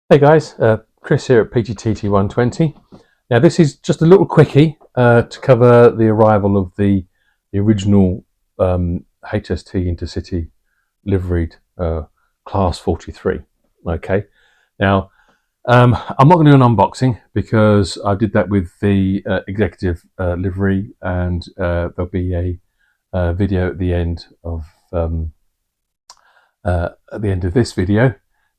Hey guys, Chris here at TT120. Now this is just a little quickie to cover the arrival of the original HST Intercity liveried Class 43. Okay, now I'm not going to do an unboxing because I did that with the executive livery, and there'll be a video at the end of this video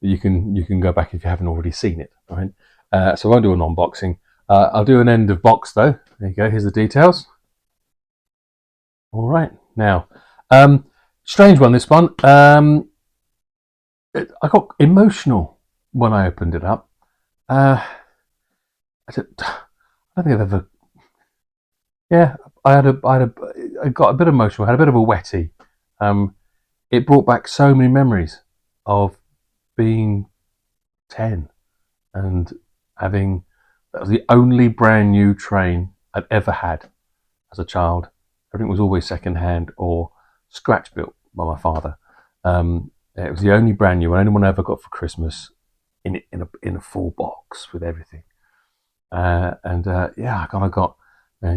that you can go back if you haven't already seen it. Right? So I won't do an unboxing. I'll do an end of box though. There you go. Here's the details. All right. Now, strange one. This one. I got emotional when I opened it up. I don't think I've ever. Yeah, I got a bit emotional. I had a bit of a wetty. It brought back so many memories of being 10 and having, that was the only brand new train I'd ever had as a child. Everything was always second hand or scratch built by my father. It was the only brand new one, only one I ever got for Christmas in a full box with everything. Yeah, I kind of got,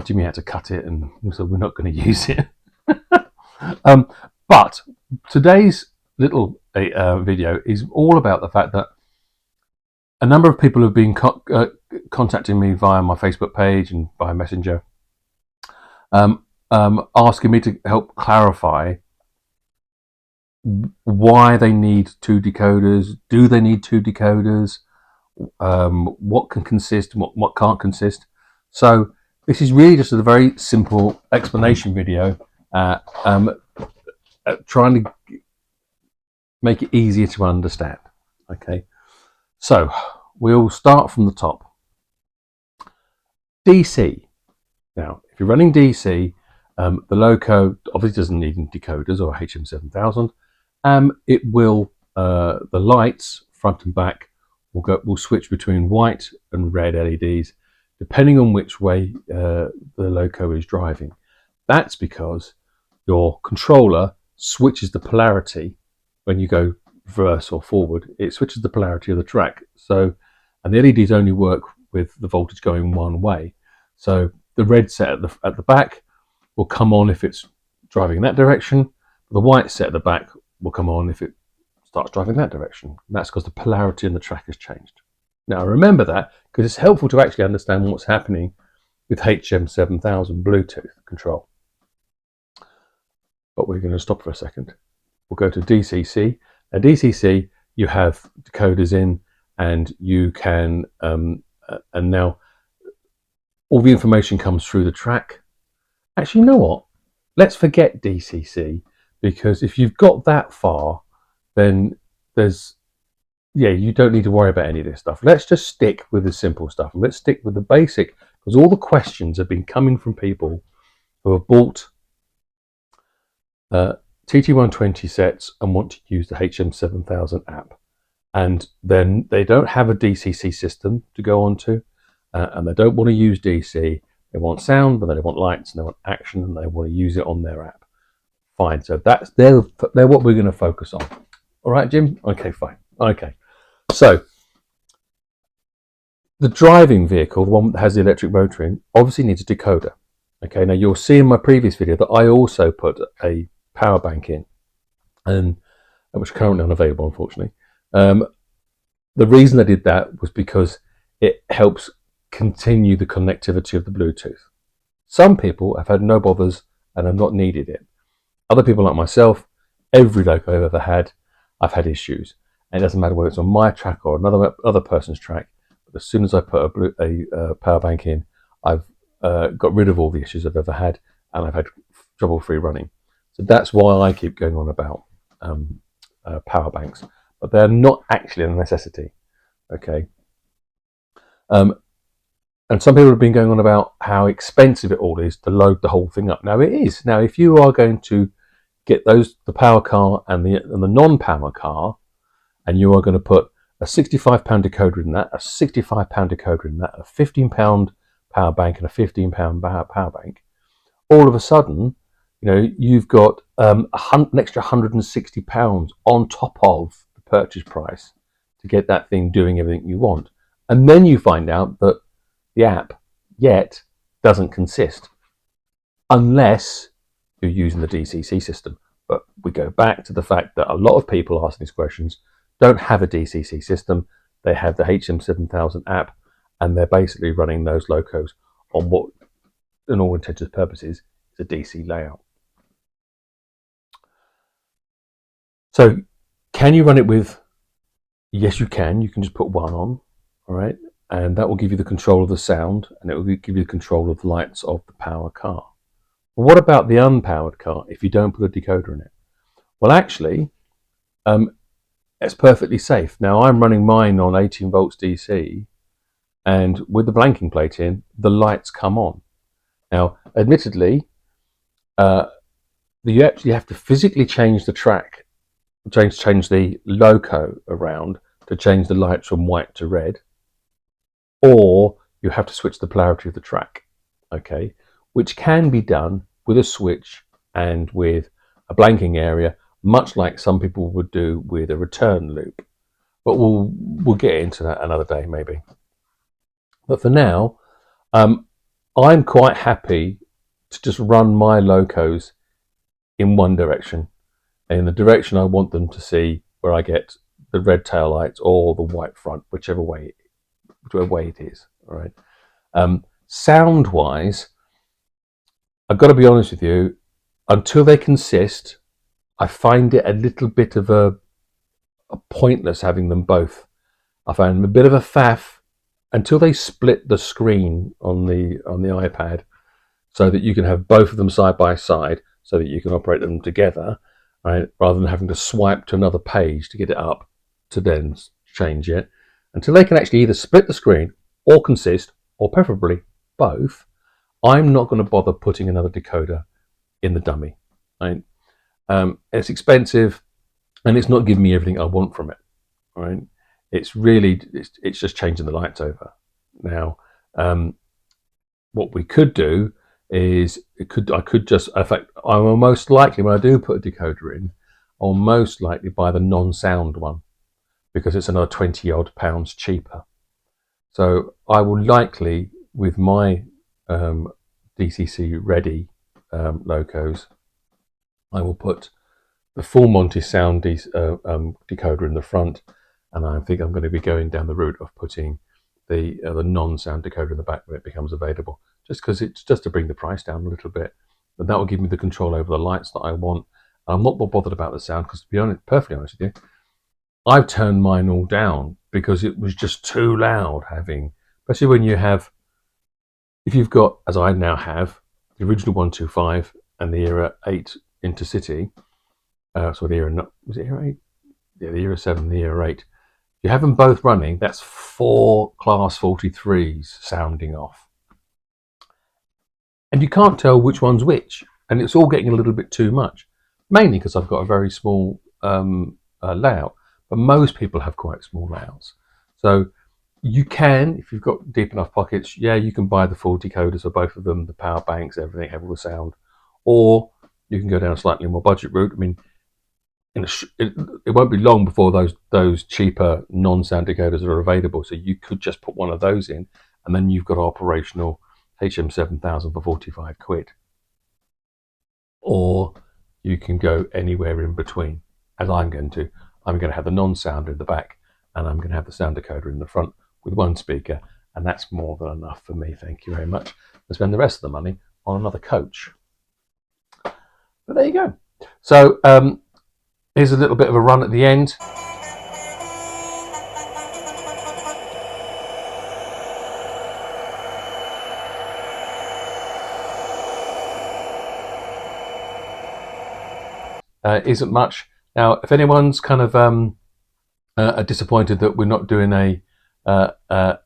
Jimmy had to cut it and so we're not going to use it. But today's little video is all about the fact that a number of people have been contacting me via my Facebook page and via Messenger, asking me to help clarify why they need two decoders. Do they need two decoders? What can consist and what can't consist? So this is really just a very simple explanation video, trying to make it easier to understand. Okay, so we'll start from the top. DC. Now, if you're running DC, the loco obviously doesn't need decoders or HM7000. It will, the lights front and back will switch between white and red LEDs depending on which way the loco is driving. That's because your controller switches the polarity when you go reverse or forward. It switches the polarity of the track. So, and the LEDs only work with the voltage going one way. So the red set at the back will come on if it's driving in that direction. The white set at the back will come on if it starts driving that direction. And that's because the polarity in the track has changed. Now remember that because it's helpful to actually understand what's happening with HM7000 Bluetooth control. But we're going to stop for a second. We'll go to DCC. Now DCC, you have decoders in, and you can, and now all the information comes through the track. Actually, you know what? Let's forget DCC, because if you've got that far, then you don't need to worry about any of this stuff. Let's just stick with the simple stuff. Let's stick with the basic, because all the questions have been coming from people who have bought TT120 sets and want to use the HM7000 app, and then they don't have a DCC system to go onto, and they don't want to use DC. They want sound, but they want lights, and they want action, and they want to use it on their app. Fine. So they're what we're going to focus on. All right, Jim? Okay, fine. Okay. So the driving vehicle, the one that has the electric motor in, obviously needs a decoder. Okay. Now you'll see in my previous video that I also put a power bank in, and which is currently unavailable, unfortunately. The reason I did that was because it helps continue the connectivity of the Bluetooth. Some people have had no bothers and have not needed it. Other people like myself, every loco I've ever had, I've had issues. And it doesn't matter whether it's on my track or another person's track. But as soon as I put a power bank in, I've got rid of all the issues I've ever had, and I've had trouble-free running. So that's why I keep going on about power banks. But they're not actually a necessity. Okay. And some people have been going on about how expensive it all is to load the whole thing up. Now it is. Now if you are going to get the power car and the non-power car, and you are going to put a £65 decoder in that, a £65 decoder in that, a £15 power bank and a £15 power bank, all of a sudden, you've got an extra £160 on top of the purchase price to get that thing doing everything you want. And then you find out that the app yet doesn't consist unless you're using the DCC system. But we go back to the fact that a lot of people asking these questions don't have a DCC system. They have the HM7000 app, and they're basically running those locos on what, in all intents and purposes, is a DC layout. So can you run it with? Yes, you can. You can just put one on, all right? And that will give you the control of the sound, and it will give you the control of the lights of the power car. Well, what about the unpowered car if you don't put a decoder in it? Well, actually, it's perfectly safe. Now, I'm running mine on 18 volts DC, and with the blanking plate in, the lights come on. Now, admittedly, you actually have to physically change the track, change the loco around to change the lights from white to red, or you have to switch the polarity of the track, okay, which can be done with a switch and with a blanking area, much like some people would do with a return loop. But we'll get into that another day maybe. But for now, I'm quite happy to just run my locos in one direction, in the direction I want them to see, where I get the red tail lights or the white front, whichever way it is. All right. Sound wise, I've got to be honest with you, until they consist, I find it a little bit of a pointless having them both. I find them a bit of a faff until they split the screen on the iPad, so that you can have both of them side by side, so that you can operate them together, right? Rather than having to swipe to another page to get it up to then change it. Until they can actually either split the screen or consist, or preferably both, I'm not going to bother putting another decoder in the dummy. Right? It's expensive, and it's not giving me everything I want from it. Right? It's just changing the lights over. Now, what we could do is I could just, in fact, I will most likely, when I do put a decoder in, I'll most likely buy the non-sound one, because it's another 20 odd pounds cheaper. So I will likely, with my DCC ready locos, I will put the full Monty Sound decoder in the front, and I think I'm going to be going down the route of putting the non-sound decoder in the back when it becomes available, just because it's just to bring the price down a little bit. And that will give me the control over the lights that I want. I'm not bothered about the sound, because to be honest, perfectly honest with you, I've turned mine all down because it was just too loud having, especially when you have, if you've got, as I now have, the original 125 and the Era 8 Intercity, so the Era, was it Era 8? Yeah, the Era 7, the Era 8. You have them both running, that's 4 Class 43s sounding off. And you can't tell which one's which, and it's all getting a little bit too much, mainly because I've got a very small layout. But most people have quite small layouts. So you can, if you've got deep enough pockets, yeah, you can buy the full decoders for both of them, the power banks, everything, have all the sound. Or you can go down a slightly more budget route. I mean, it won't be long before those cheaper non-sound decoders are available. So you could just put one of those in, and then you've got operational HM7000 for 45 quid. Or you can go anywhere in between, as I'm going to. I'm going to have the non-sound in the back, and I'm going to have the sound decoder in the front with one speaker, and that's more than enough for me, thank you very much. I'll spend the rest of the money on another coach. But there you go. So here's a little bit of a run at the end. Isn't much. Now, if anyone's kind of disappointed that we're not doing a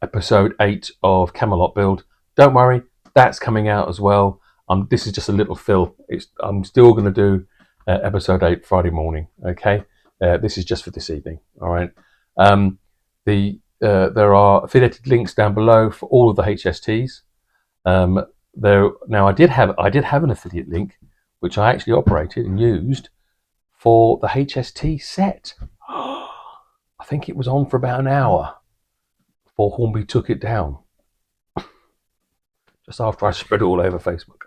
episode 8 of Camelot build, don't worry, that's coming out as well. This is just a little fill. I'm still going to do episode 8 Friday morning. Okay, this is just for this evening. All right. There are affiliated links down below for all of the HSTs. Now I did have an affiliate link which I actually operated and used for the HST set. I think it was on for about an hour before Hornby took it down, just after I spread it all over Facebook.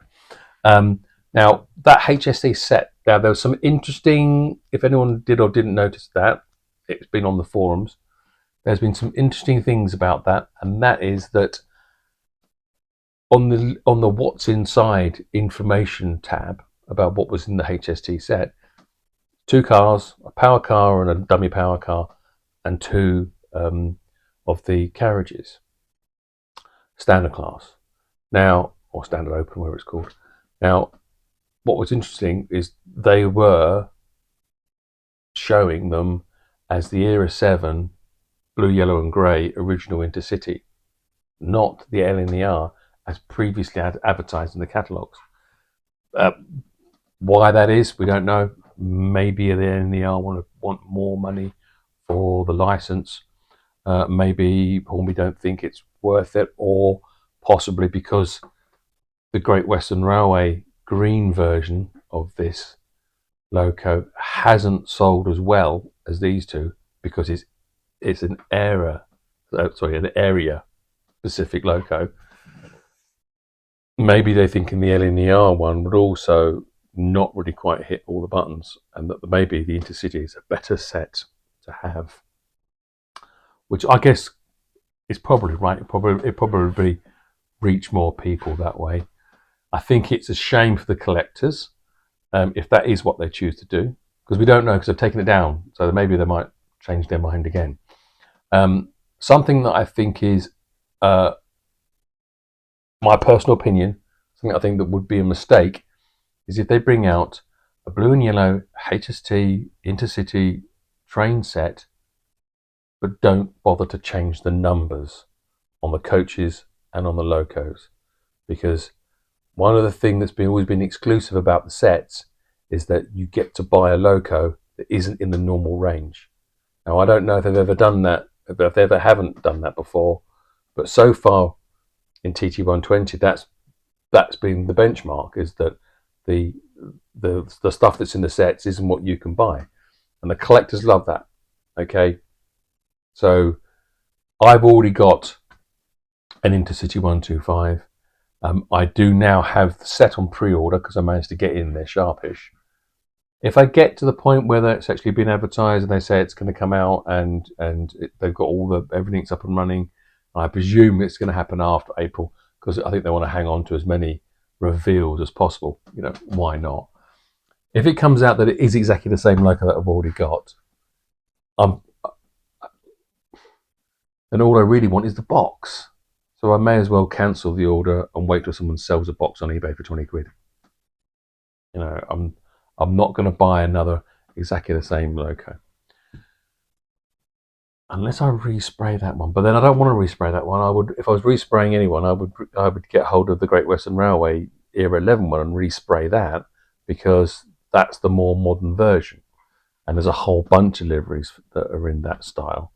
Now, that HST set, now there was some interesting, if anyone did or didn't notice that, it's been on the forums, there's been some interesting things about that, and that is that on the what's inside information tab about what was in the HST set, 2 cars, a power car and a dummy power car, and 2 of the carriages, standard class, now, or standard open, whatever it's called. Now, what was interesting is they were showing them as the Era 7 blue, yellow and grey original Intercity, not the LNER as previously advertised in the catalogues. Why that is, we don't know. Maybe the LNER want more money for the license. Maybe Hornby don't think it's worth it, or possibly because the Great Western Railway green version of this loco hasn't sold as well as these two, because it's an area specific loco. Maybe they're thinking the LNER one would also not really quite hit all the buttons, and that maybe the Intercity is a better set to have, which I guess is probably right. It probably reach more people that way. I think it's a shame for the collectors if that is what they choose to do, because we don't know, because they've taken it down, so maybe they might change their mind again. Something that I think is my personal opinion, something I think that would be a mistake, is if they bring out a blue and yellow HST Intercity train set, but don't bother to change the numbers on the coaches and on the locos, because one of the things that's always been exclusive about the sets is that you get to buy a loco that isn't in the normal range. Now, I don't know if they've ever done that, if they ever haven't done that before, but so far in TT120, that's been the benchmark, is that the stuff that's in the sets isn't what you can buy, and the collectors love that. Okay, so I've already got an Intercity 125. I do now have the set on pre-order because I managed to get in there sharpish. If I get to the point where it's actually been advertised and they say it's going to come out and they've got everything's up and running, I presume it's going to happen after April, because I think they want to hang on to as many reveals as possible. You know, why not? If it comes out that it is exactly the same loco that I've already got, then all I really want is the box. So I may as well cancel the order and wait till someone sells a box on eBay for 20 quid. You know, I'm not going to buy another exactly the same loco. Unless I respray that one. But then I don't want to respray that one. If I was respraying anyone, I would get hold of the Great Western Railway Era 11 one and respray that, because that's the more modern version. And there's a whole bunch of liveries that are in that style,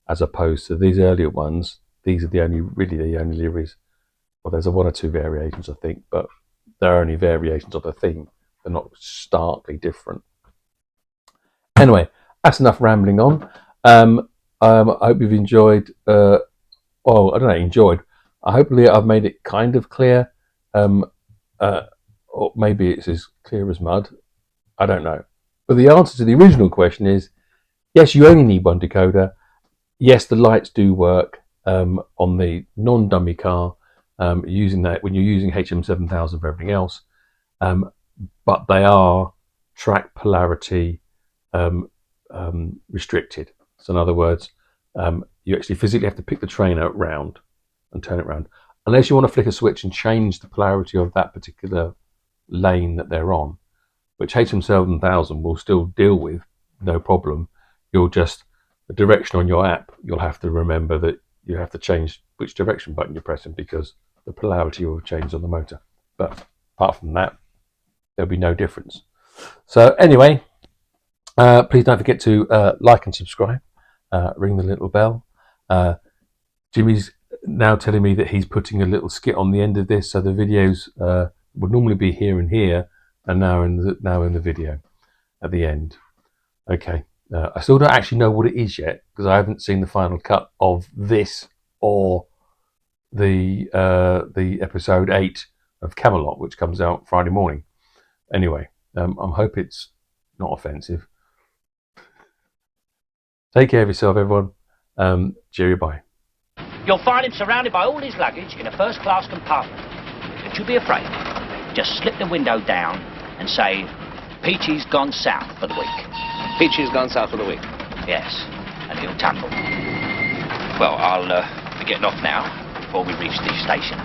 as opposed to these earlier ones. These are the only liveries. Well, there's one or two variations, I think, but they're only variations of the theme. They're not starkly different. Anyway, that's enough rambling on. I hope you've enjoyed. I don't know, enjoyed. Hopefully, I've made it kind of clear. Or maybe it's as clear as mud. I don't know. But the answer to the original question is yes, you only need one decoder. Yes, the lights do work on the non-dummy car, using that when you're using HM7000 for everything else, but they are track polarity restricted. So in other words, you actually physically have to pick the train out round and turn it round, unless you want to flick a switch and change the polarity of that particular lane that they're on, which HM7000 will still deal with, no problem. You'll just, the direction on your app, you'll have to remember that you have to change which direction button you're pressing, because the polarity will change on the motor. But apart from that, there'll be no difference. So anyway, please don't forget to like and subscribe, ring the little bell. Jimmy's now telling me that he's putting a little skit on the end of this, so the videos would normally be here and here, and now in the video at the end. Okay, I still don't actually know what it is yet because I haven't seen the final cut of this or the episode 8 of Camelot, which comes out Friday morning. Anyway, I hope it's not offensive. Take care of yourself, everyone. Cheerio, bye. You'll find him surrounded by all his luggage in a first-class compartment. Don't you be afraid. Just slip the window down and say, Peachy's gone south for the week. Peachy's gone south for the week? Yes, and he'll tumble. Well, I'll be getting off now before we reach the station.